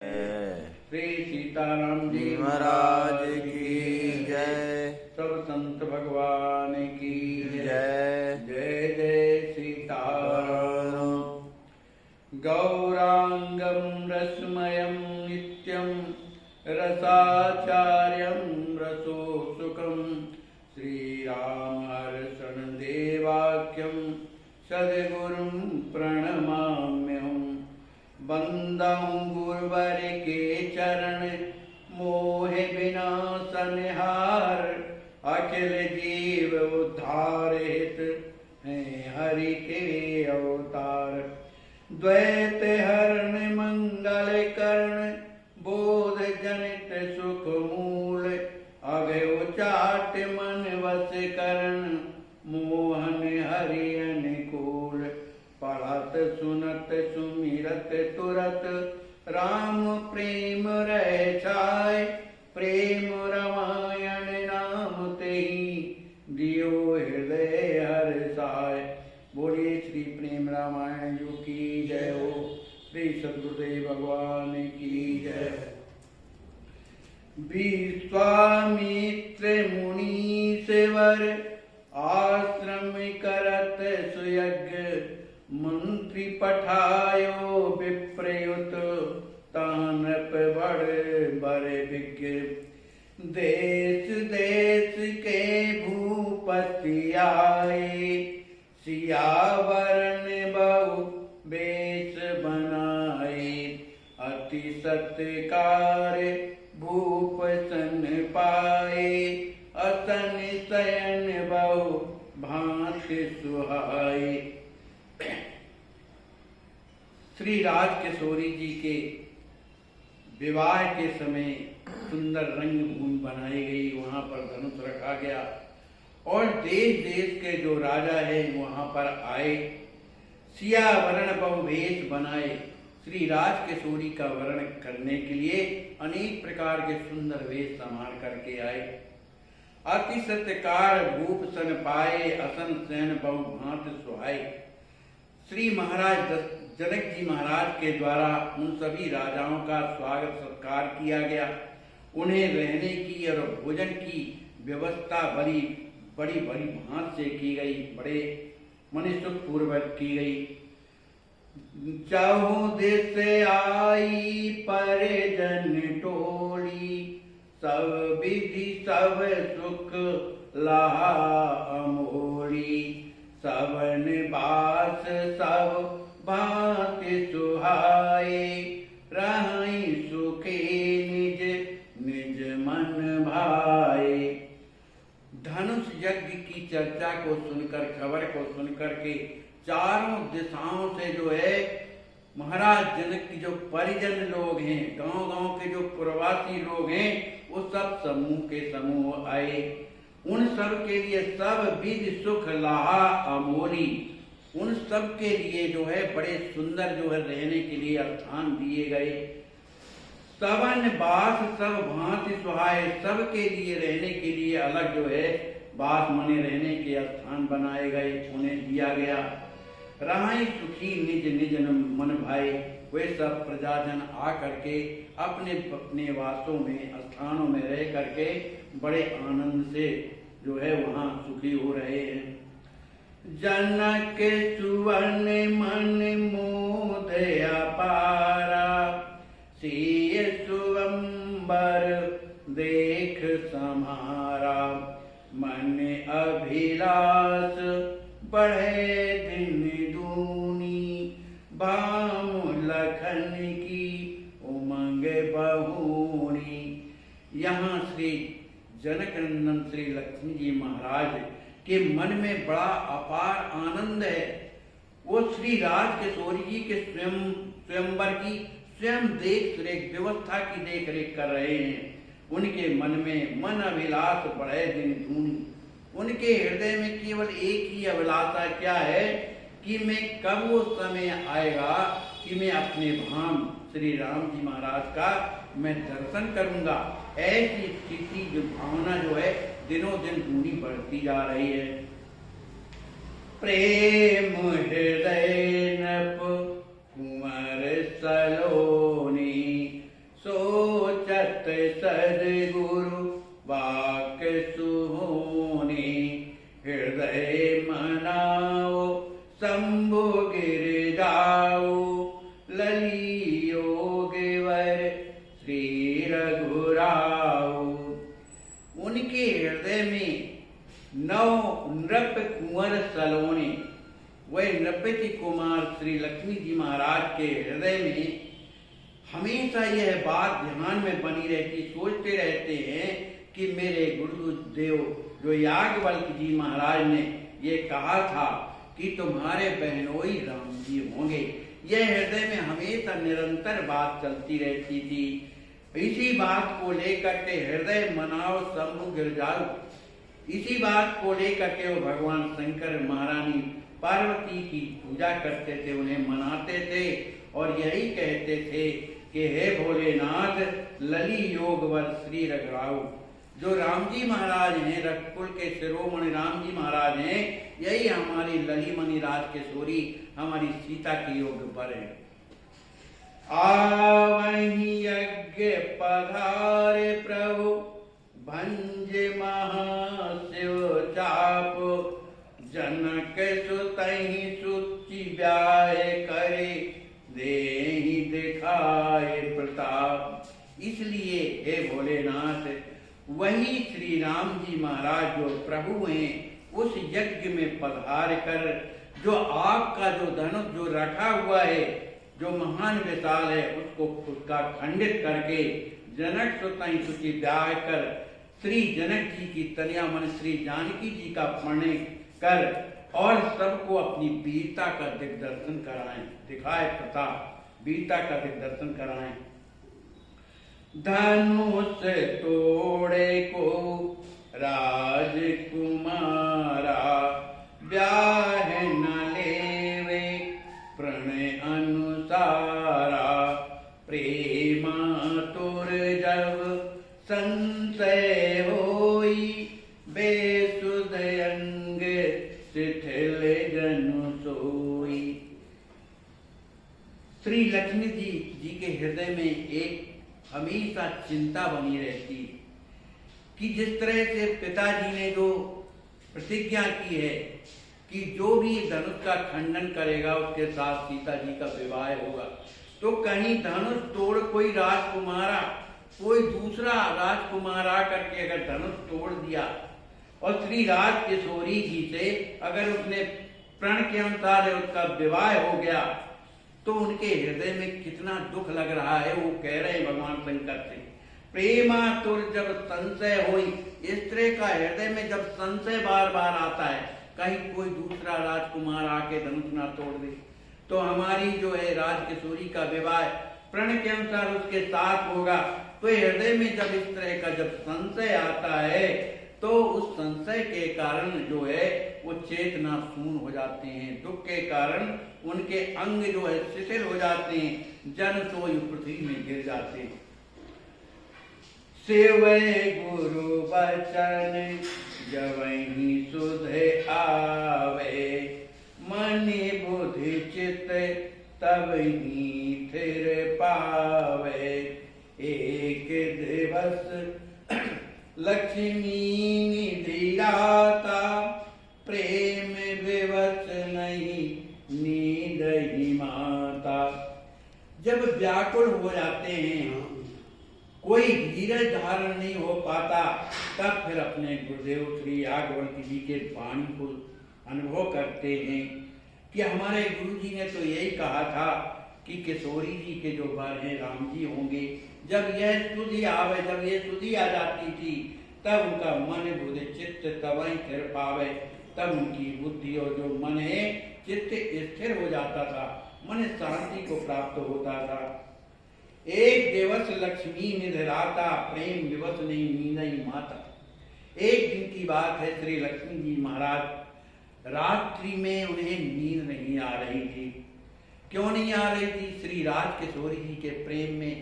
श्री सीताराम जी महाराज की जय। सब संत भगवान की जय। जय जय सीताराम। गौरांगम रसमयं नित्यं रसाचार्यं रसोसुखं श्रीरामर्षण देवाख्यं सद्गुरुं प्रणमाम्यहम्। बंदहूँ गुरुवर के चरण मोहे विनाशनहार। अखिल जीव उद्धार हित हैं हरि के अवतार। द्वैत हरण मंगल करण बोध जनित सुख मूल। अगयो चाट मन वस करण मोहन हरि अनुकूल। पढ़त सुनत सुमिरत तुरत राम प्रेम रह छाय। प्रेम रामायण नाम तेहि दियो हृदय हर्षाय। बोलिए श्री प्रेम रामायण जी की जय हो। श्री सद्गुरुदेव भगवान की जय। विश्वामित्र मुनि सेवर आश्रम करत सुयज्ञ। मंत्री पठायो विप्रयुत तानप बड़ विज्ञ। देश देश के भूपति आए सियावरण बहु वेश बनाए। अति सत्कार भूप सन पाए असन शयन बहु भांति सुहाए। श्री राज किशोरी जी के विवाह के समय सुंदर रंगभूमि बनाई गई। वहां पर धनुष रखा गया और देश देश के जो राजा है वहां पर आए। सिया वर्ण बहु वेश बनाए। श्री राज किशोरी का वर्णन करने के लिए अनेक प्रकार के सुंदर वेश संभाल करके आए। अति सत्कार भूप सन पाए असन शयन बहु भांति सुहाए। श्री महाराज जनक जी महाराज के द्वारा उन सभी राजाओं का स्वागत सत्कार किया गया। उन्हें रहने की और भोजन की व्यवस्था बड़ी बड़ी भांति से की गई। बड़े मनुष्य पूर्वक की गई। चाहू देश आई परिजन टोली। सब विधि सब सुख लहा अमोली। सबन बास सब भांति सुहाए। रहाई सुखे निज निज मन भाए। धनुष यज्ञ की चर्चा को सुनकर खबर को सुनकर के चारों दिशाओं से जो है महाराज जनक की जो परिजन लोग हैं गांव-गांव के जो प्रवासी लोग हैं वो सब समूह के समूह आए। उन सब के लिए सब विधि सुख लाहा अमोली। उन सब के लिए जो है बड़े सुंदर जो है रहने के लिए स्थान दिए गए। सबन बास सब भांति सुहाए। सब के लिए रहने के लिए अलग जो है बास मने रहने के स्थान बनाए गए उन्हें दिया गया। रहाई सुखी निज निज मन भाई। वे सब प्रजाजन आ करके अपने अपने वासों में स्थानों में रह करके बड़े आनंद से जो है वहां सुखी हो रहे हैं। जनक सुवन मन मोद अपारा। सिय सुअंबर देख समारा। मन अभिलाष बढ़े दिन दूनी। भाम लखन की उमंग बहुनी। यहाँ श्री जनक नंदन श्री लक्ष्मी जी महाराज के मन में बड़ा अपार आनंद है। वो श्री राज किशोरी जी के स्वयंवर की स्वयं देख रेख व्यवस्था की देख रेख कर रहे हैं। उनके मन में मन अभिलाष बढ़े दिन दूनी। उनके हृदय में केवल एक ही अभिलाषा क्या है कि मैं कब वो समय आएगा कि मैं अपने धाम श्री राम जी महाराज का मैं दर्शन करूंगा। ऐसी स्थिति जो भावना जो है दिनों दिन दूनी बढ़ती जा रही है। प्रेम हृदय नप कुंवर सलोनी होने, हृदय मनाओ शंभु गिर जाओ, लली योगवर श्री रघुराव। उनके हृदय में नव नृप कुंवर सलोने, वह नृपति कुमार श्री लक्ष्मी जी महाराज के हृदय में हमेशा यह बात ध्यान में बनी रहती, सोचते रहते हैं कि मेरे गुरुदेव जो याज्ञवल्क्य जी महाराज ने ये कहा था कि तुम्हारे बहनोई राम जी होंगे, यह हृदय में हमेशा निरंतर बात चलती रहती थी। इसी बात को लेकर के हृदय मनाओ शंभु गिर जाओ, इसी बात को लेकर के वो भगवान शंकर महारानी पार्वती की पूजा करते थे, उन्हें मनाते थे और यही कहते थे कि हे भोलेनाथ, लली योगवर श्री रघुराव। जो राम जी महाराज हैं, रघुकुल के शिरोमणि राम जी महाराज हैं, यही हमारी ललीमणि राज किशोरी हमारी सीता के योग पर है। आवहि यज्ञ पधारे प्रभु, भंज महाशिव चाप, जनक सुतहि सुचि व्याय करे, देहि दिखाए प्रताप। इसलिए हे भोलेनाथ, वही श्री राम जी महाराज जो प्रभु हैं, उस यज्ञ में पधार कर जो आपका जो धनुष जो रखा हुआ है, जो महान विशाल है, उसका खंडित करके जनक सुतहि सुचि व्याय कर श्री जनक जी की तनया मन श्री जानकी जी का प्रणय कर और सबको अपनी वीरता का दिग्दर्शन कराएं, दिखाए प्रताप, वीरता का दिग्दर्शन कराएं। धनुष तोड़े को राजकुमारा, ब्याह न लेवे प्रणय अनुसारा, प्रेमा तुर जब संशय होई, बेसुध अंग शिथिल जनु सोई। श्री लक्ष्मी जी के हृदय में एक हमेशा चिंता बनी रहती कि जिस तरह से पिताजी ने जो प्रतिज्ञा की है कि जो भी धनुष का खंडन करेगा उसके साथ सीता जी का विवाह होगा, तो कहीं धनुष तोड़ कोई राजकुमारा, कोई दूसरा राजकुमार आकर के अगर धनुष तोड़ दिया और श्री राज किशोरी जी से अगर उसने प्रण के अनुसार उसका विवाह हो गया, तो उनके हृदय में कितना दुख लग रहा है। वो कह रहे हैं भगवान शंकर से, प्रेमा तुर जब संशय होई। इस तरह का हृदय में जब संशय बार बार आता है, कहीं कोई दूसरा राजकुमार आके धनुष ना तोड़ दे, तो हमारी जो है राज किशोरी का विवाह प्रण के अनुसार उसके साथ होगा। तो हृदय में जब इस तरह का जब संशय आता है, तो उस संशय के कारण जो है वो चेतना शून्य हो जाते हैं, दुख के कारण उनके अंग जो है शिथिल हो जाते हैं, जन सोई पृथ्वी में गिर जाते हैं। सेवै गुरु वचन जवहि सुध आवे, मन बुद्धि चित तब ही थिर पावे। एक दिवस लक्ष्मी निधि आता, प्रेम विवश नहीं नींद ही माता। जब व्याकुल हो जाते हैं, कोई धीरज धारण नहीं हो पाता, तब फिर अपने गुरुदेव श्री याज्ञवल्क्य जी के वाणी को अनुभव करते हैं कि हमारे गुरु जी ने तो यही कहा था कि किशोरी जी के जो वर हैं राम जी होंगे। जब यह सुधि आवे, जब ये सुधि आ जाती थी, तब उनका मन बुद्धि चित्त तवहीं स्थिर पावे, तब उनकी बुद्धि और जो मन है चित्त स्थिर हो जाता था, मन शांति को प्राप्त होता था। एक दिवस लक्ष्मी निधराता, प्रेम विवश नहीं नींद माता। एक दिन की बात है, श्री लक्ष्मी जी महाराज रात्रि में उन्हें नींद नहीं आ रही थी। क्यों नहीं आ रही थी? श्री राज किशोरी जी के प्रेम में,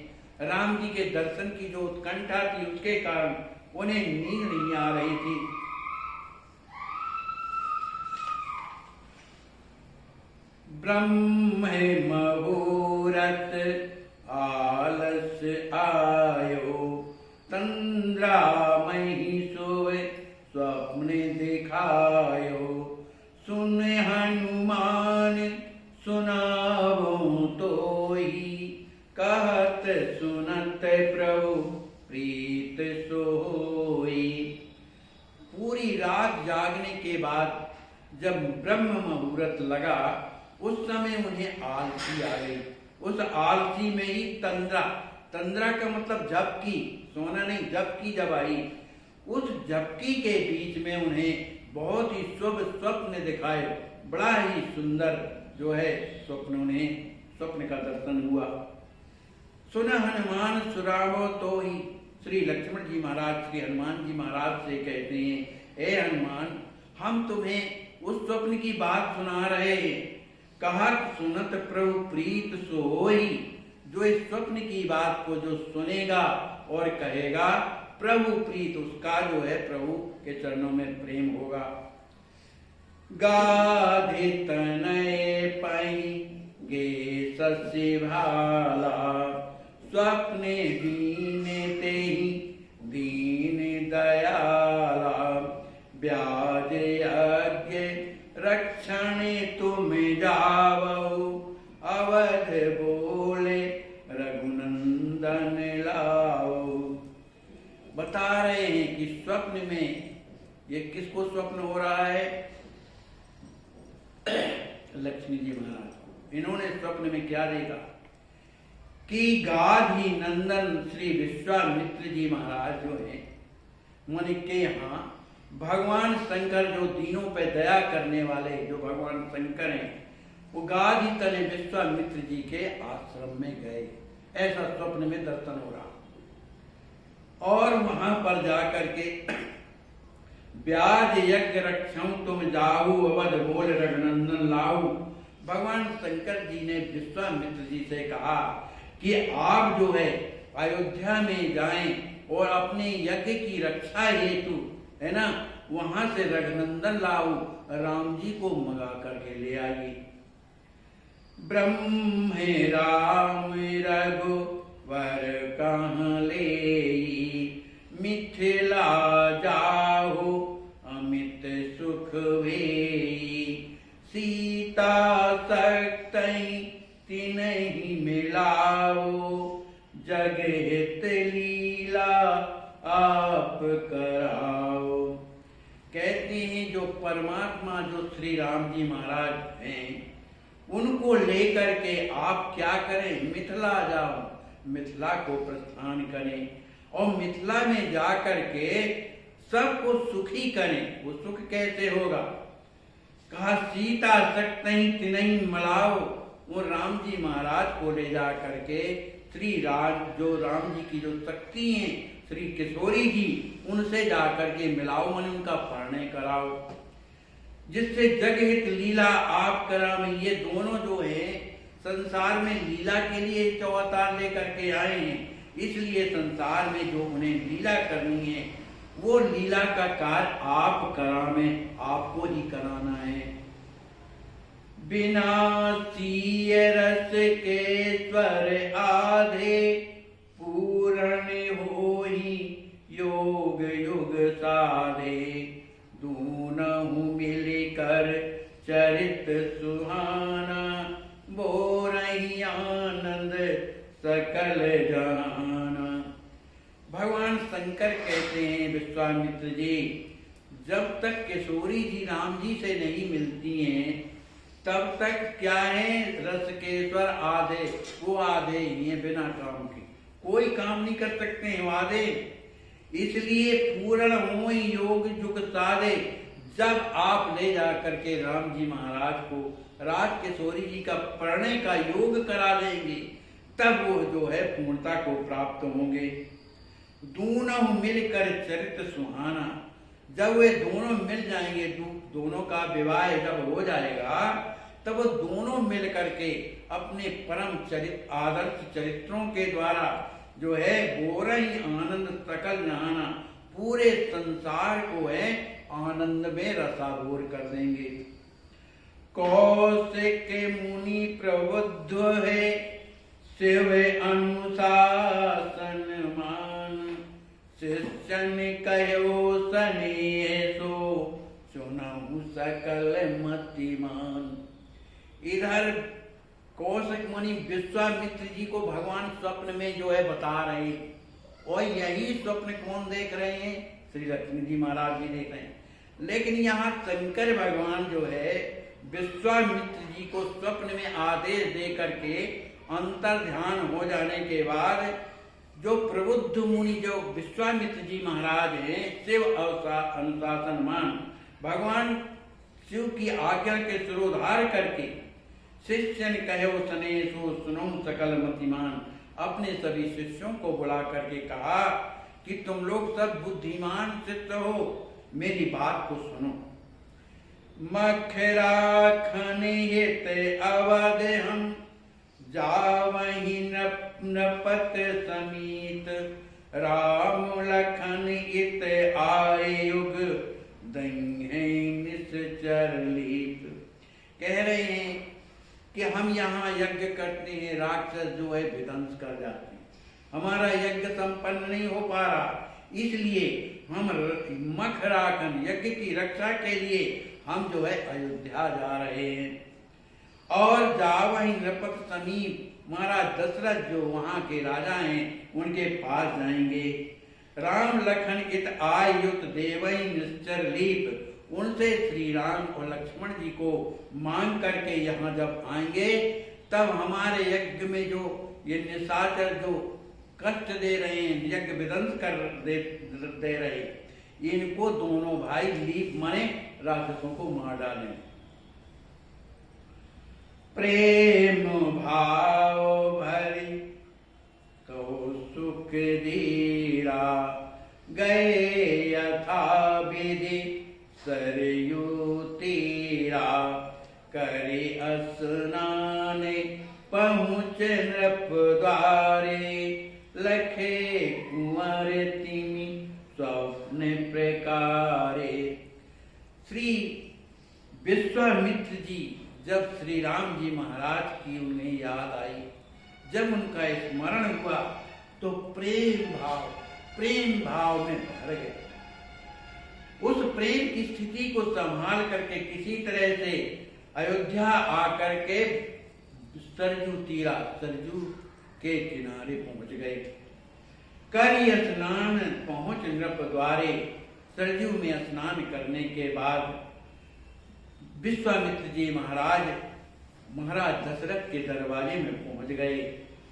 राम जी के दर्शन की जो उत्कंठा थी, उसके कारण उन्हें नींद नहीं आ रही थी। ब्रह्म मुहूर्त आलस आयो, तंद्रा मही सोए स्व स्वप्न दिखायो, सुन हनुमान सुनावो तोहि, कहत सुनत प्रभु प्रीत सोई। पूरी रात जागने के बाद जब ब्रह्म मुहूर्त लगा, उस समय उन्हें आलसी आ गई। उस आलसी में ही तंद्रा, तंद्रा का मतलब झपकी, सोना नहीं, झपकी जब आई, उस झपकी के बीच में उन्हें बहुत ही शुभ स्वप्न दिखाए। बड़ा ही सुंदर जो है स्वप्न, उन्हें स्वप्न का दर्शन हुआ। सुन हनुमान सुरावो तो ही, श्री लक्ष्मण जी महाराज श्री हनुमान जी महाराज से कहते हैं, हे हनुमान, हम तुम्हें उस स्वप्न की बात सुना रहे हैं। कहा सुनत प्रभु प्रीत सोई, जो इस स्वप्न की बात को जो सुनेगा और कहेगा, प्रभु प्रीत, उसका जो है प्रभु के चरणों में प्रेम होगा। गाधि तनय पई गे सस्य भाला, स्वप्ने दीने तेहि दीन दयाला, ब्याज यज्ञ रक्षण तुम जावो, अवध बोले रघुनंदन लाओ। बता रहे हैं कि स्वप्न में ये किसको स्वप्न हो रहा है? लक्ष्मी जी महाराज को। इन्होंने स्वप्न में क्या देखा कि गाधी नंदन श्री विश्वामित्र जी महाराज जो है, मुनि के यहाँ भगवान शंकर जो दीनों पे दया करने वाले जो भगवान शंकर हैं, वो गाधी तले विश्वामित्र जी के आश्रम में गए। ऐसा स्वप्न में दर्शन हो रहा। और वहां पर जाकर के ब्याज यज्ञ रक्षण तुम जाहू, अवध बोल रघुनंदन लाऊ। भगवान शंकर जी ने विश्वामित्र जी से कहा कि आप जो है अयोध्या में जाएं और अपने यज्ञ की रक्षा हेतु, है ना, वहां से रघुनंदन लाऊ, राम जी को मंगा करके ले आइए। ब्रह्म राम रघुवर कहाँ ले, मिथिला जाहु अमित सुख वेई, सीता सक्तई तिनहि मिलाओ, जगत लीला आप कराओ। कहते हैं जो परमात्मा जो श्री राम जी महाराज हैं, उनको लेकर के आप क्या करें? मिथिला जाओ, मिथिला को प्रस्थान करें और मिथिला में जाकर के सबको सुखी करें। वो सुख कैसे होगा? कहा सीता सक्तई तिनहि मलाओ। वो राम जी महाराज को ले जा करके श्री राम, जो राम जी की जो शक्ति हैं, श्री किशोरी जी, उनसे जाकर के मिलाओ, मन उनका परिणय कराओ, जिससे जगहित लीला आप करावें। ये दोनों जो है संसार में लीला के लिए अवतार लेकर के आए हैं, इसलिए संसार में जो उन्हें लीला करनी है, वो लीला का कार्य आप करावें, आपको ही कराना है। बिना सीय रस के स्वर आधे, पूर्ण होई योग युग साधे, दूनहु मिलकर चरित सुहाना, बोरहि आनंद सकल जाना। भगवान शंकर कहते हैं विश्वामित्र जी, जब तक किशोरी जी राम जी से नहीं मिलती हैं, तब तक क्या है, रस के स्वर आधे, वो आधे ही है, बिना काम के कोई काम नहीं कर सकते हैं, वो आधे। इसलिए पूर्ण हो योग युग साधे, जब आप ले जा करके राम जी महाराज को राज किशोरी जी का परिणय का योग करा देंगे, तब वो जो है पूर्णता को प्राप्त होंगे। दोनों मिलकर चरित सुहाना, जब वे दोनों मिल जाएंगे, दोनों का विवाह जब हो जाएगा, तब वो दोनों मिल करके अपने परम चरित्र आदर्श चरित्रों के द्वारा जो है बोरहि आनंद सकल जहाना, पूरे संसार को है आनंद में रसाभोर कर देंगे। कौशिक मुनि प्रबुद्ध है, शिव अनुशासन मान, शिष्यन कहो सनेह सो, सकल मतिमान। इधर कौशिक मुनि विश्वामित्र जी को भगवान स्वप्न में जो है बता रहे हैं, और यही स्वप्न कौन देख रहे हैं? श्री लक्ष्मी जी महाराज भी देख रहे हैं। लेकिन यहाँ शंकर भगवान जो है विश्वामित्र जी को स्वप्न में आदेश दे करके अंतर ध्यान हो जाने के बाद जो प्रबुद्ध मुनि जो विश्वामित्र जी महाराज हैं, शिव अनुशासनमान भगवान शिव की आज्ञा के सिरोधार करके शिष्य ने कहे सनेशो सुनो सकल मतिमान, अपने सभी शिष्यों को बुला करके कहा कि तुम लोग सब बुद्धिमान चित्त हो, मेरी बात को सुनो। मखरा खनिहित अवध हम जावहि नपत समीत, राम लखन इत आए युग दंगे निश्चर लीत। कह रहे हैं कि हम यहाँ यज्ञ करते हैं, राक्षस जो है विध्वंस कर जाते हैं, हमारा यज्ञ संपन्न नहीं हो पा रहा, इसलिए हम मखराखन यज्ञ की रक्षा के लिए हम जो है अयोध्या जा रहे हैं। और जावहि नृपत समीप, महाराज दशरथ जो वहाँ के राजा हैं उनके पास जाएंगे। राम लखन इत आयुत देवई निश्चर लीप, उनसे श्री राम और लक्ष्मण जी को मांग करके यहाँ जब आएंगे तब हमारे यज्ञ में जो ये निशाचर जो कष्ट दे रहे हैं, यज्ञ विध्वंस कर दे रहे, इनको दोनों भाई लीप माने राक्षसों को मार डालें। प्रेम भाव भरी कौसुक धीरा, गए यथा विधि सरयू तीरा, करे स्नान पहुँच नृप द्वारे, लखे कुंवर तिमि स्वप्न प्रकारे। श्री विश्वामित्र जी जब श्री राम जी महाराज की उन्हें याद आई, जब उनका स्मरण हुआ तो प्रेम भाव में भर गए। उस प्रेम की स्थिति को संभाल करके किसी तरह से अयोध्या आकर के सरजू के किनारे पहुंच गए। करी स्नान पहुंच नृप द्वारे, सरजू में स्नान करने के बाद विश्वामित्र जी महाराज दशरथ के दरवाजे में पहुंच गए।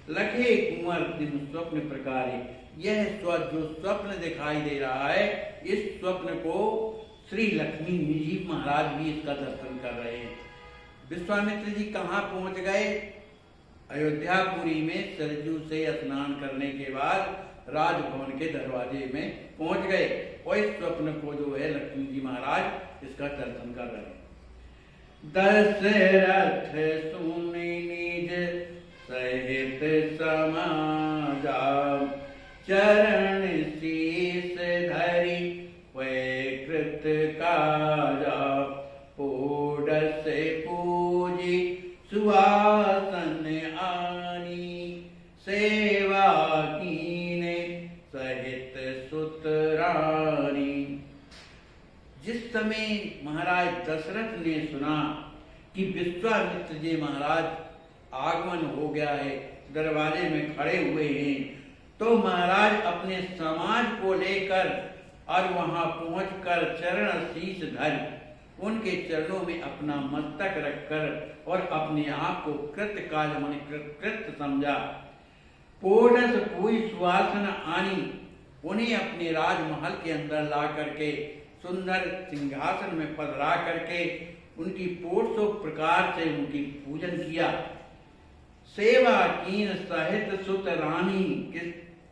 लखे कुंवर दिन स्वप्न प्रकारे, यह जो स्वप्न दिखाई दे रहा है, इस स्वप्न को श्री लक्ष्मी जी महाराज भी इसका दर्शन कर रहे हैं। विश्वामित्र जी कहाँ पहुंच गए? अयोध्यापुरी में सरजू से स्नान करने के बाद राजभवन के दरवाजे में पहुंच गए और इस स्वप्न को जो है लक्ष्मी जी महाराज इसका दर्शन कर रहे हैं। दशरथ सुनि निज सहित समाजा, चरण शीस धरि वै कृत काजा, पोडस पूजी सुवासन आनी, सेवा कीने सहित सुत रानी। जिस समय महाराज दशरथ ने सुना कि विश्वामित्र जी महाराज आगमन हो गया है, दरवाजे में खड़े हुए हैं, तो महाराज अपने समाज को लेकर और वहां पहुंचकर चरण शीश धर उनके चरणों में अपना मस्तक रखकर और अपने आप को कृत काज माने कृत समझा। पोडस कोई सुवासन आनी, उन्हें अपने राजमहल के अंदर ला करके सुंदर सिंहासन में पधरा करके उनकी पोषो प्रकार से उनकी पूजन किया। सेवा कीन सहित सुत रानी,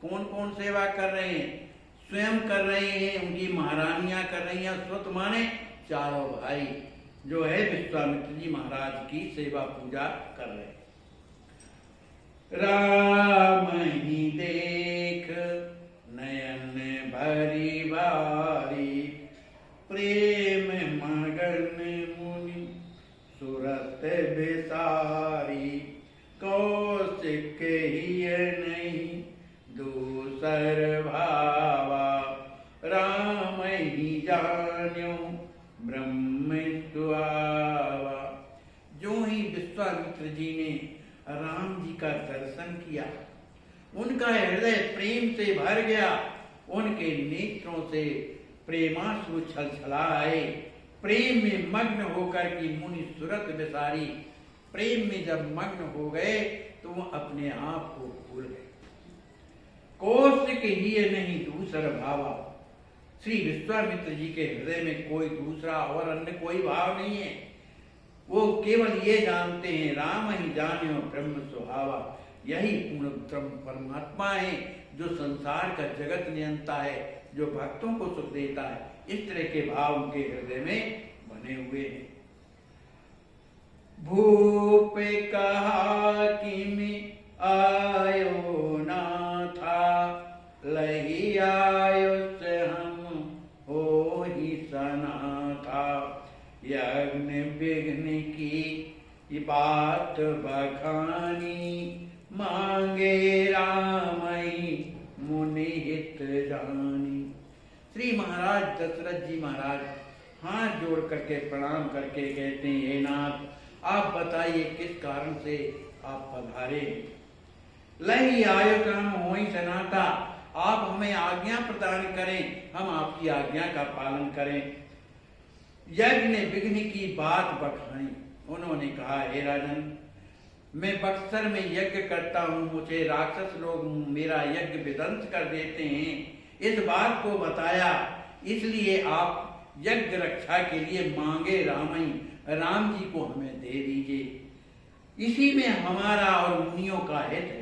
कौन कौन सेवा कर रहे हैं? स्वयं कर रहे हैं, उनकी महारानियां कर रही हैं। सुत माने चारों भाई जो है विश्वामित्र जी महाराज की सेवा पूजा कर रहे हैं। राम ही देख नयन भरी बारी, प्रेम मगन मुनि सुरत बिसारी, कौशिक ही नहीं दूसर भावा, राम ही जान्यो ब्रह्म सुहावा। जो ही विश्वामित्र जी ने राम जी का दर्शन किया, उनका हृदय प्रेम से भर गया, उनके नेत्रों से प्रेमाश्रु छलछला आए। प्रेम में मग्न होकर की मुनि सुरत विसारी, प्रेम में जब मग्न हो गए तो वो अपने आप को भूल गए। कौशिक ही नहीं दूसर भावा। श्री विश्वामित्र जी के हृदय में कोई दूसरा और अन्य कोई भाव नहीं है। वो केवल ये जानते हैं, राम ही जाने ब्रह्म सुहावा। यही पूर्ण ब्रह्म परमात्मा है जो संसार का जगत नियंता है, जो भक्तों को सुख देता है। इस तरह के भाव उनके हृदय में बने हुए हैं। भूप कहा कि मैं आयो ना था, लही आयो से हम हो ही सना था। यज्ञ विघ्न की बात बखानी, मांगे रामई मुनि हित जानी। श्री महाराज दशरथ जी महाराज हाथ जोड़ करके प्रणाम करके कहते हैं, हे नाथ, आप बताइए किस कारण से आप पधारे। लही आयो काम होई सनाता, आप हमें आज्ञा प्रदान करें, हम आपकी आज्ञा का पालन करें। यज्ञ विघ्न की बात बखानी। उन्होंने कहा, हे राजन, मैं बक्सर में यज्ञ करता हूँ, मुझे राक्षस लोग मेरा यज्ञ विध्वंस कर देते हैं। इस बात को बताया, इसलिए आप यज्ञ रक्षा के लिए मांगे रामई, राम जी को हमें दे दीजिए। इसी में हमारा और मुनियों का हित है।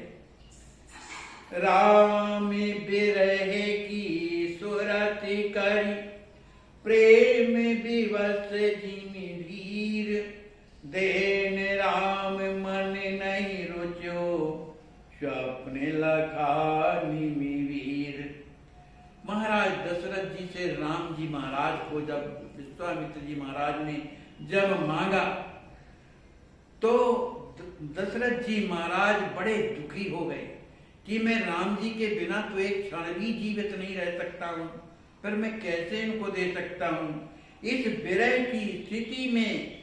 राम बिरहे की सुरति करी, प्रेम विवश जिमि धीर। देन राम मन नहीं रुचो, स्वप्न लखा निमि वीर। महाराज दशरथ जी से राम जी महाराज को जब विश्वामित्र जी महाराज ने जब मांगा, तो दशरथ जी महाराज बड़े दुखी हो गए कि मैं राम जी के बिना तो एक क्षण भी जीवित नहीं रह सकता हूँ, पर मैं कैसे इनको दे सकता हूँ। इस विरह की स्थिति में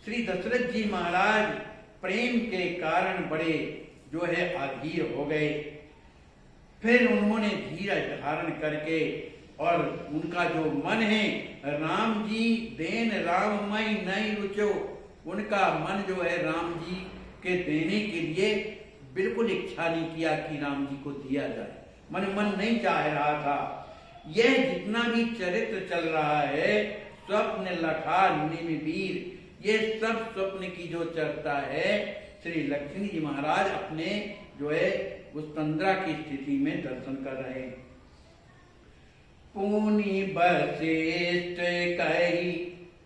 श्री दशरथ जी महाराज प्रेम के कारण बड़े जो है अधीर हो गए। फिर उन्होंने धीरज धारण करके और उनका जो मन है, राम जी देन राममय नहीं रुचो, उनका मन जो है राम जी के देने के लिए बिल्कुल इच्छा नहीं किया कि राम जी को दिया जाए। मन नहीं चाह रहा था। यह जितना भी चरित्र चल रहा है, स्वप्न लखा निमि वीर, ये सब स्वप्न की जो चर्चा है, श्री लक्ष्मी जी महाराज अपने जो है उस तंद्रा की स्थिति में दर्शन कर रहे हैं। पुनि वशिष्ठ कही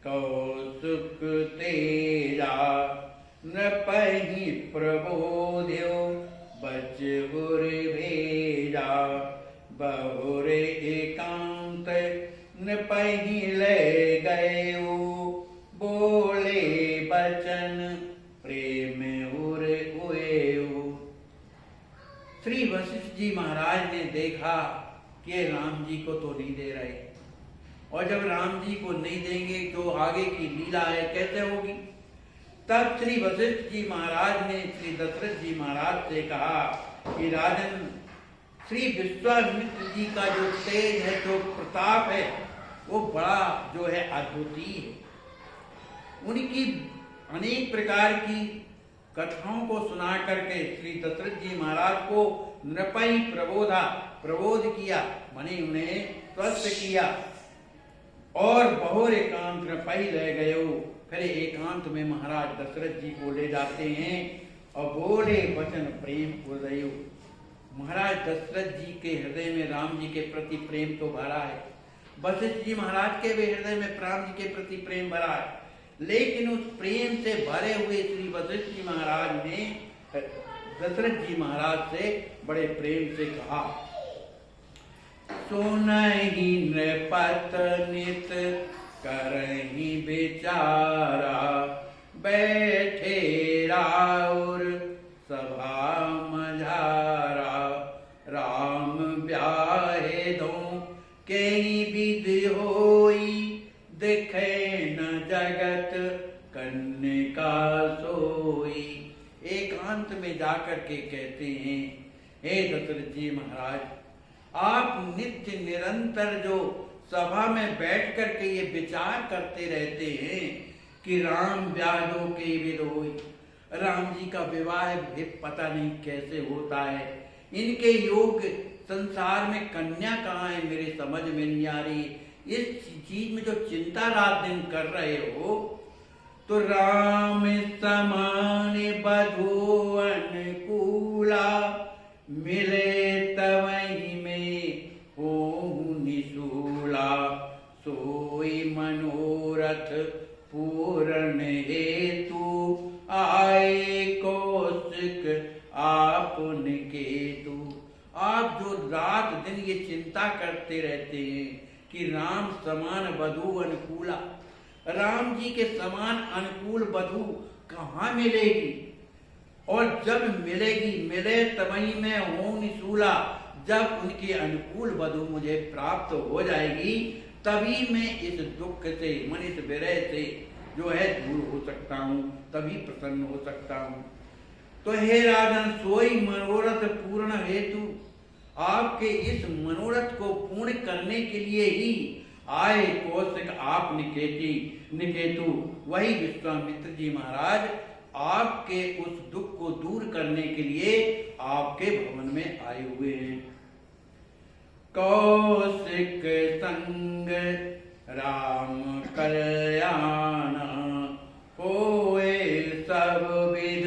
कौसुक तेजा, नृपहि प्रबोध्यो बचगुर भेजा। बहुर एकांत नृपहि ले गयो, बोले बचन प्रेम उर उएऊ। श्री वशिष्ठ जी महाराज ने देखा कि राम जी को तो नहीं दे रहे, और जब राम जी को नहीं देंगे तो आगे की लीला है कैसे होगी। तब श्री वशिष्ठ जी महाराज ने श्री दशरथ जी महाराज से कहा कि राजन, श्री विश्वामित्र जी का जो तेज है, जो प्रताप है, वो बड़ा जो है अद्भुतीय है। उनकी अनेक प्रकार की कथाओं को सुना करके श्री दशरथ जी महाराज को नृपहि प्रबोध किया, माने उन्हें स्वस्थ किया। और बहुर एकांत नृपहि ले गयो, फिर एकांत में महाराज दशरथ जी को ले जाते हैं और बोले वचन प्रेम उदयो। महाराज दशरथ जी के हृदय में राम जी के प्रति प्रेम तो भरा है, वशिष्ठ जी महाराज के भी हृदय में राम जी के प्रति प्रेम भरा है, लेकिन उस प्रेम से भरे हुए श्री वशिष्ठ जी महाराज ने दशरथ जी महाराज से बड़े प्रेम से कहा, सुनहि नृपत नित करहि विचारा, बैठे राउर सभा मझारा। राम ब्याहे दो कई विधि होई, देख है न जगत कन्या सोई। एकांत में जाकर के कहते हैं, हे दशरथ जी महाराज, आप नित्य निरंतर जो सभा में बैठ कर के ये विचार करते रहते हैं कि राम ब्याहो के विरोही, राम जी का विवाह भी पता नहीं कैसे होता है, इनके योग संसार में कन्या कहाँ है, मेरे समझ में नहीं आ रही। इस चीज में जो चिंता रात दिन कर रहे हो, तो राम समान बधू अनुकूला, मिले तवही में हो निशूला, सोई मनोरथ पूर्ण हेतु, आए कौशिक आपन केतु। आप जो रात दिन ये चिंता करते रहते हैं कि राम समान वधू अनुकूला, राम जी के समान अनुकूल वधू कहाँ मिलेगी, और जब मिलेगी मिले तमई में हो निशूला, जब उनके अनुकूल वधू मुझे प्राप्त हो जाएगी तभी मैं इस दुख से, मन इस विरह से जो है दूर हो सकता हूँ, तभी प्रसन्न हो सकता हूँ। तो हे राजन, सोई मनोरथ पूर्ण हेतु, आपके इस मनोरथ को पूर्ण करने के लिए ही आए कौशिक आप निकेतु, वही विश्वामित्र जी महाराज आपके उस दुख को दूर करने के लिए आपके भवन में आए हुए हैं। कौशिक संग राम कल्याण, होए सब विध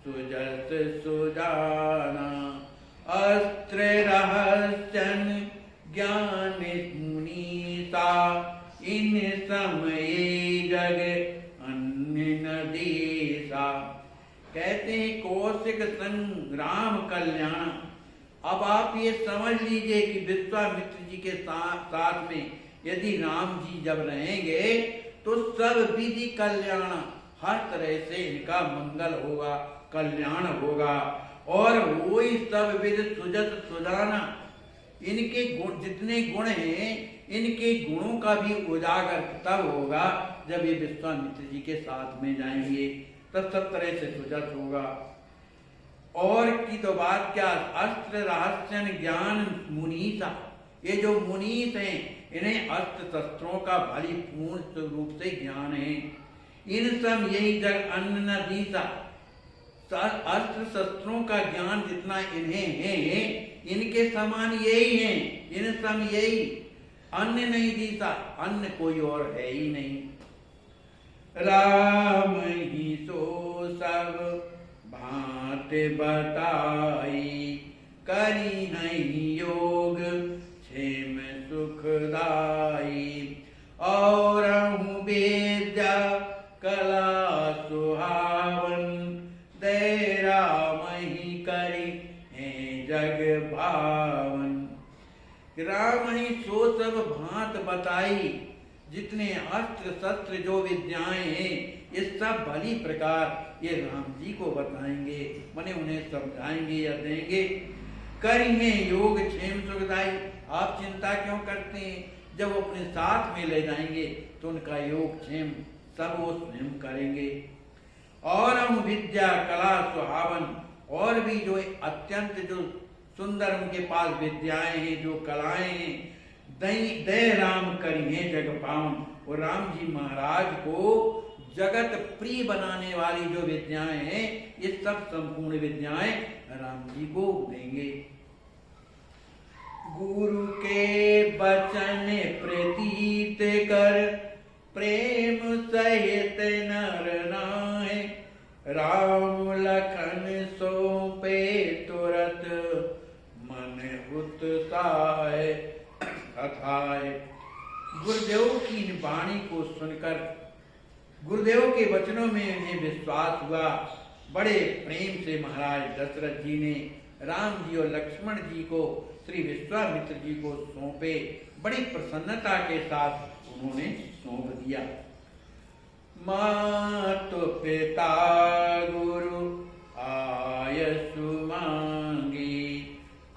सुजस सुजाना, अस्त्र रहस्यन ज्ञान मुनीसा, इन समय जग अन्य नदीसा। कहते हैं कौशिक संग राम कल्याण। अब आप ये समझ लीजिए कि विश्वामित्र जी के साथ में यदि राम जी जब रहेंगे तो सब विधि कल्याण, हर तरह से इनका मंगल होगा, कल्याण होगा, और वही सब विध सुजत सुजाना, इनके गुण जितने गुण हैं इनके गुणों का भी उजागर तब होगा जब ये विश्वामित्र जी के साथ में जाएंगे, तब सब तरह से सुजत होगा। और की तो बात क्या, अस्त्र रहस्यन ज्ञान मुनीसा, ये जो मुनीस हैं इन्हें अस्त्र शस्त्रों का भली पूर्ण रूप से ज्ञान है। इन सब यही जग अन्न न दीसा, अस्त्र शस्त्रों का ज्ञान जितना इन्हें है इनके समान यही है, इन सब यही, अन्य नहीं दीसा, अन्य कोई और है ही नहीं। राम ही सो सब भांत बताई, करी नहीं योग क्षेम सुखदाई, और वेद्या कला सुहावन, दे राम ही करी है जग भावन। राम ही सो सब भांत बताई, जितने अस्त्र शस्त्र जो विद्याएं हैं ये सब भली प्रकार ये राम जी को बताएंगे, माने उन्हें समझाएंगे या देंगे। करेंगे योग क्षेम सुखदाई, आप चिंता क्यों करते हैं, जब वो अपने साथ में ले जाएंगे तो उनका योग क्षेम सब वो स्वयं करेंगे। और हम विद्या कला सुहावन, और भी जो अत्यंत जो सुंदर उनके पास विद्याएं हैं, जो कलाएं हैं, दय राम करिए जग पावन, और राम जी महाराज को जगत प्रिय बनाने वाली जो विद्याएं हैं ये सब संपूर्ण विद्याएं राम जी को देंगे। गुरु के वचन प्रतीत कर, प्रेम सहित नर नाय, राम लखन सौंपे तुरत, मन उत्साह अथाय। गुरुदेव की इन वाणी को सुनकर गुरुदेव के वचनों में उन्हें विश्वास हुआ। बड़े प्रेम से महाराज दशरथ जी ने राम जी और लक्ष्मण जी को श्री विश्वामित्र जी को सौंपे, बड़ी प्रसन्नता के साथ उन्होंने सौंप दिया। मातु पिता गुरु आयसु मांगी,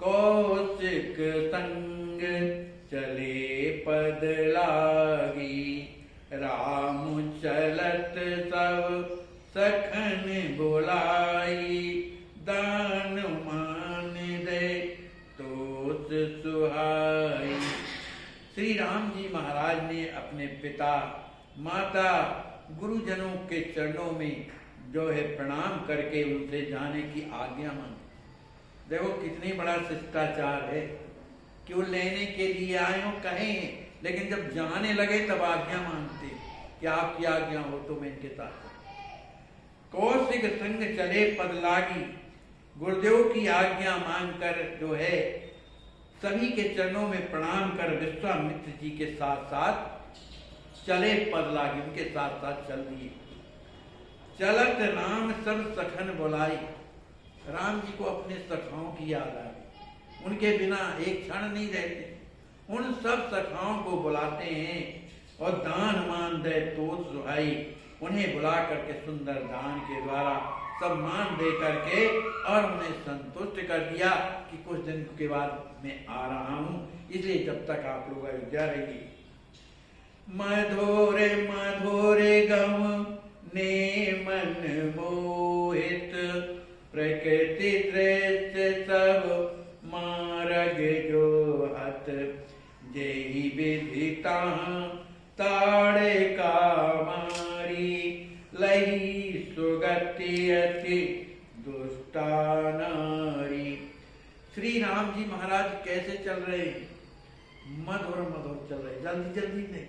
कौशिक संग चले पद लागी, राम चलत सब सखन बुलाई, दान मान दे तोस सुहाई। श्री राम जी महाराज ने अपने पिता माता गुरुजनों के चरणों में जो है प्रणाम करके उनसे जाने की आज्ञा मांगी। देखो कितनी बड़ा शिष्टाचार है। क्यों लेने के लिए आए हो कहें, लेकिन जब जाने लगे तब आज्ञा मांगते कि आपकी आज्ञा हो तो मैं इनके साथ। कौशिक संग चले पद लागी, गुरुदेव की आज्ञा मांगकर जो है सभी के चरणों में प्रणाम कर विश्वामित्र जी के साथ साथ चले पद लागी, उनके साथ साथ चल दिए। चलत राम सब सखन बुलाई, राम जी को अपने सखाओं की याद आ गई। उनके बिना एक क्षण नहीं रहते। उन सब सखाओं को बुलाते हैं और दान मान दे तो सुहाई, उन्हें बुला करके सुंदर दान के द्वारा सब मान दे करके और उन्हें संतुष्ट कर दिया कि कुछ दिन के बाद मैं आ रहा हूं, इसलिए जब तक आप लोग अयोध्या रहेंगे। मधुरे मधुरे गम ने मन मोहित, प्रकृति दृश्य सब मार्ग जो हत, जेहि विधिता ताड़े का मारी, लही सुगति अति दुष्टा नारी। श्री राम जी महाराज कैसे चल रहे हैं? मधुर मधुर चल रहे, जल्दी जल्दी नहीं,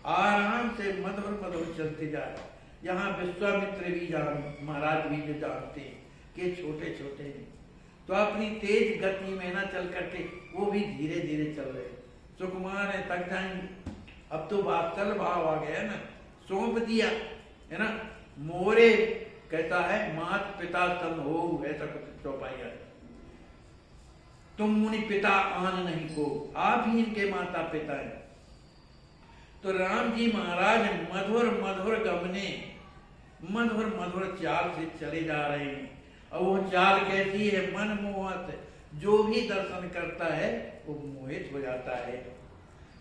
आराम से मधुर मधुर चलते जा रहे। यहाँ विश्वामित्र भी महाराज भी जो जानते हैं कि छोटे छोटे हैं, तो अपनी तेज गति में ना चल करके वो भी धीरे धीरे चल रहे। सुकुमार है, तक जाएंगे। अब तो वात्सल भाव आ गया ना, सौंप दिया है ना। मोरे कहता है मात पिता सम हो, ऐसा कुछ चौपाई है। तुम मुनि पिता आन नहीं को, आप ही इनके माता पिता हैं। तो राम जी महाराज मधुर मधुर गमने, मधुर मधुर चाल से चले जा रहे हैं। और वो चाल कैसी है? मन मोहत, जो भी दर्शन करता है वो मोहित हो जाता है।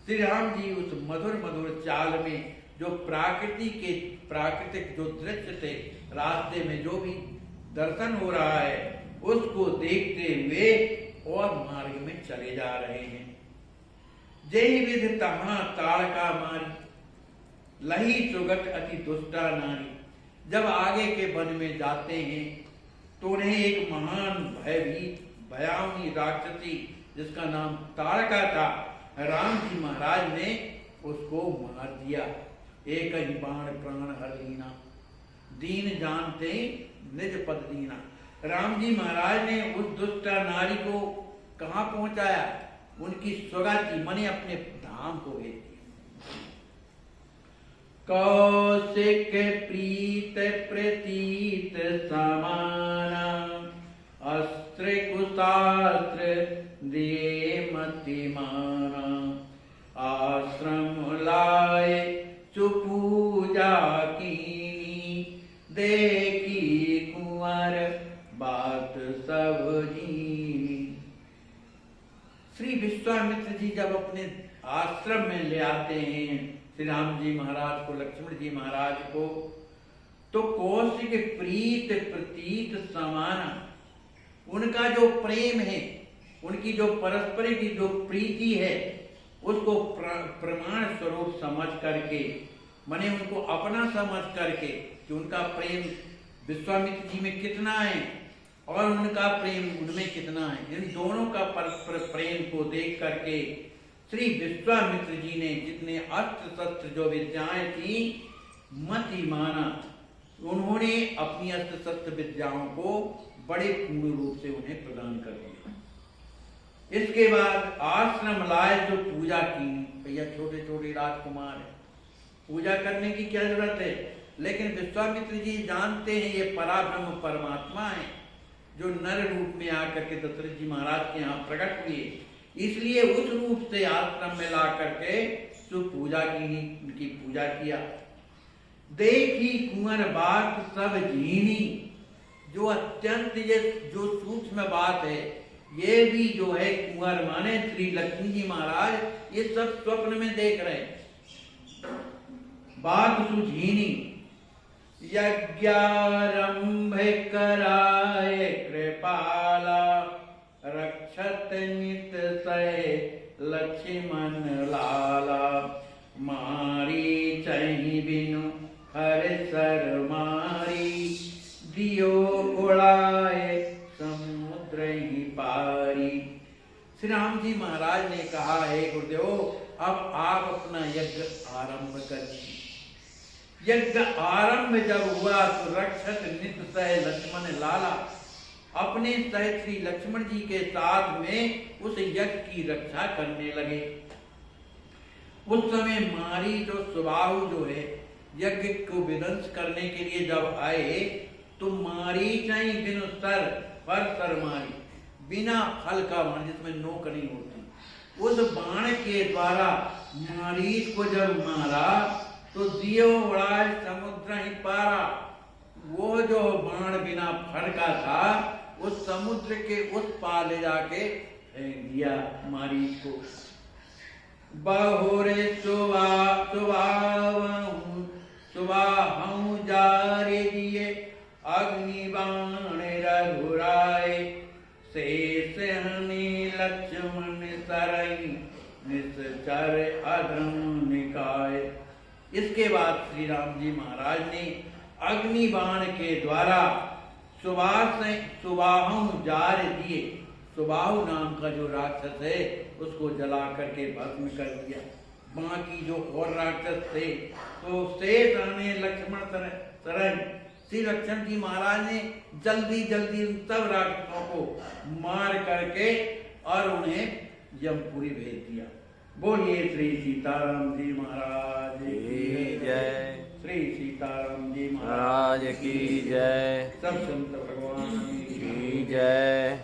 श्री राम जी उस मधुर मधुर चाल में जो प्राकृतिक जो दृश्य थे, रास्ते में जो भी दर्शन हो रहा है उसको देखते हुए और मार्ग में चले जा रहे हैं। जय विध तहां ताड़का मारी, लही सुगत अति दुष्टा नारी। जब आगे के वन में जाते हैं तो उन्हें एक महान भयभीत भयावनी राक्षसी जिसका नाम ताड़का था, राम जी महाराज ने उसको मार दिया। एक ही बाण प्राण हर लीना, दीन जानते निज पद दीना। राम जी महाराज ने उस दुष्टा नारी को कहाँ पहुंचाया? उनकी स्वगति मने अपने धाम को भेज दिया। कौशिक प्रीत प्रतीत समाना, अस्त्र कुशास्त्र दिए मतिमाना। आश्रम लाए चुपूजा कीनी, देखी कुंवर बात सब जीनी। श्री विश्वामित्र जी जब अपने आश्रम में ले आते हैं श्री राम जी महाराज को, लक्ष्मण जी महाराज को, तो कौशिक प्रीत प्रतीत समाना, उनका जो प्रेम है, उनकी जो परस्पर की जो प्रीति है, उसको प्रमाण स्वरूप समझ करके, माने उनको अपना समझ करके कि उनका प्रेम विश्वामित्र जी में कितना है और उनका प्रेम उनमें कितना है, इन दोनों का परस्पर प्रेम को देख करके श्री विश्वामित्र जी ने जितने अस्त्र शस्त्र जो विद्याएं थी मति माना, उन्होंने अपनी अस्त्र शस्त्र विद्याओं को बड़े पूर्ण रूप से उन्हें प्रदान कर दिया। इसके बाद आश्रम लाए तो पूजा की। भैया छोटे छोटे राजकुमार है, पूजा करने की क्या जरूरत है? लेकिन विश्वामित्र जी जानते हैं ये पराब्रह्म परमात्मा है जो नर रूप में आकर के दशरथ जी महाराज के यहाँ प्रकट हुए, इसलिए उस रूप से आश्रम में ला करके जो पूजा की, उनकी पूजा किया। देखी कुंवर बात सब जीनी, जो अत्यंत ये जो सूक्ष्म बात है, ये भी जो है कुंवर माने श्री लक्ष्मी जी महाराज ये सब स्वप्न में देख रहे हैं। बात सुझीनी, यज्ञारंभ कराए कृपाला, रक्षत नित सय लक्ष्मण लाला। मारी चही बिनु हर सर मारी, दियो उड़ाए समुद्र ही पारी। श्री राम जी महाराज ने कहा है गुरुदेव, अब आप अपना यज्ञ आरंभ करिए। यज्ञ आरंभ जब हुआ तो रक्षत नित सह लक्ष्मण लाला, अपने सहित श्री लक्ष्मण जी के साथ में उस यज्ञ की रक्षा करने लगे। उस समय मारी जो सुबाहु जो है यज्ञ को विध्वंस करने के लिए जब आए तो मारी चाहे बिनु सर पर सर मारी, बिना फल का बाण जिसमें नोक नहीं होती, उस बाण के द्वारा मारीच को जब मारा तो दियो उड़ाए समुद्र ही पारा। वो जो बाण बिना फल का था उस समुद्र के उस पार ले जाके फेंक दिया मारीच को। बहुरे सुबाहु जारे दिए, अग्नि बाण रघुराए, शेष हनि लक्ष्मण सरई, निश्चर अधर्म निकाय। इसके बाद श्री राम जी महाराज ने अग्नि बाण के द्वारा सुबाहु जार दिए। सुबाहु नाम का जो राक्षस है उसको जला करके भस्म कर दिया। बाकी जो और राक्षस थे तो शेष आने लक्ष्मण सरई, श्री लक्ष्मण जी महाराज ने जल्दी जल्दी उन सब राक्षसों को मार करके और उन्हें यमपुरी भेज दिया। बोलिए श्री सीताराम जी महाराज की जय। श्री सीताराम जी महाराज की जय। सब संत भगवान की जय।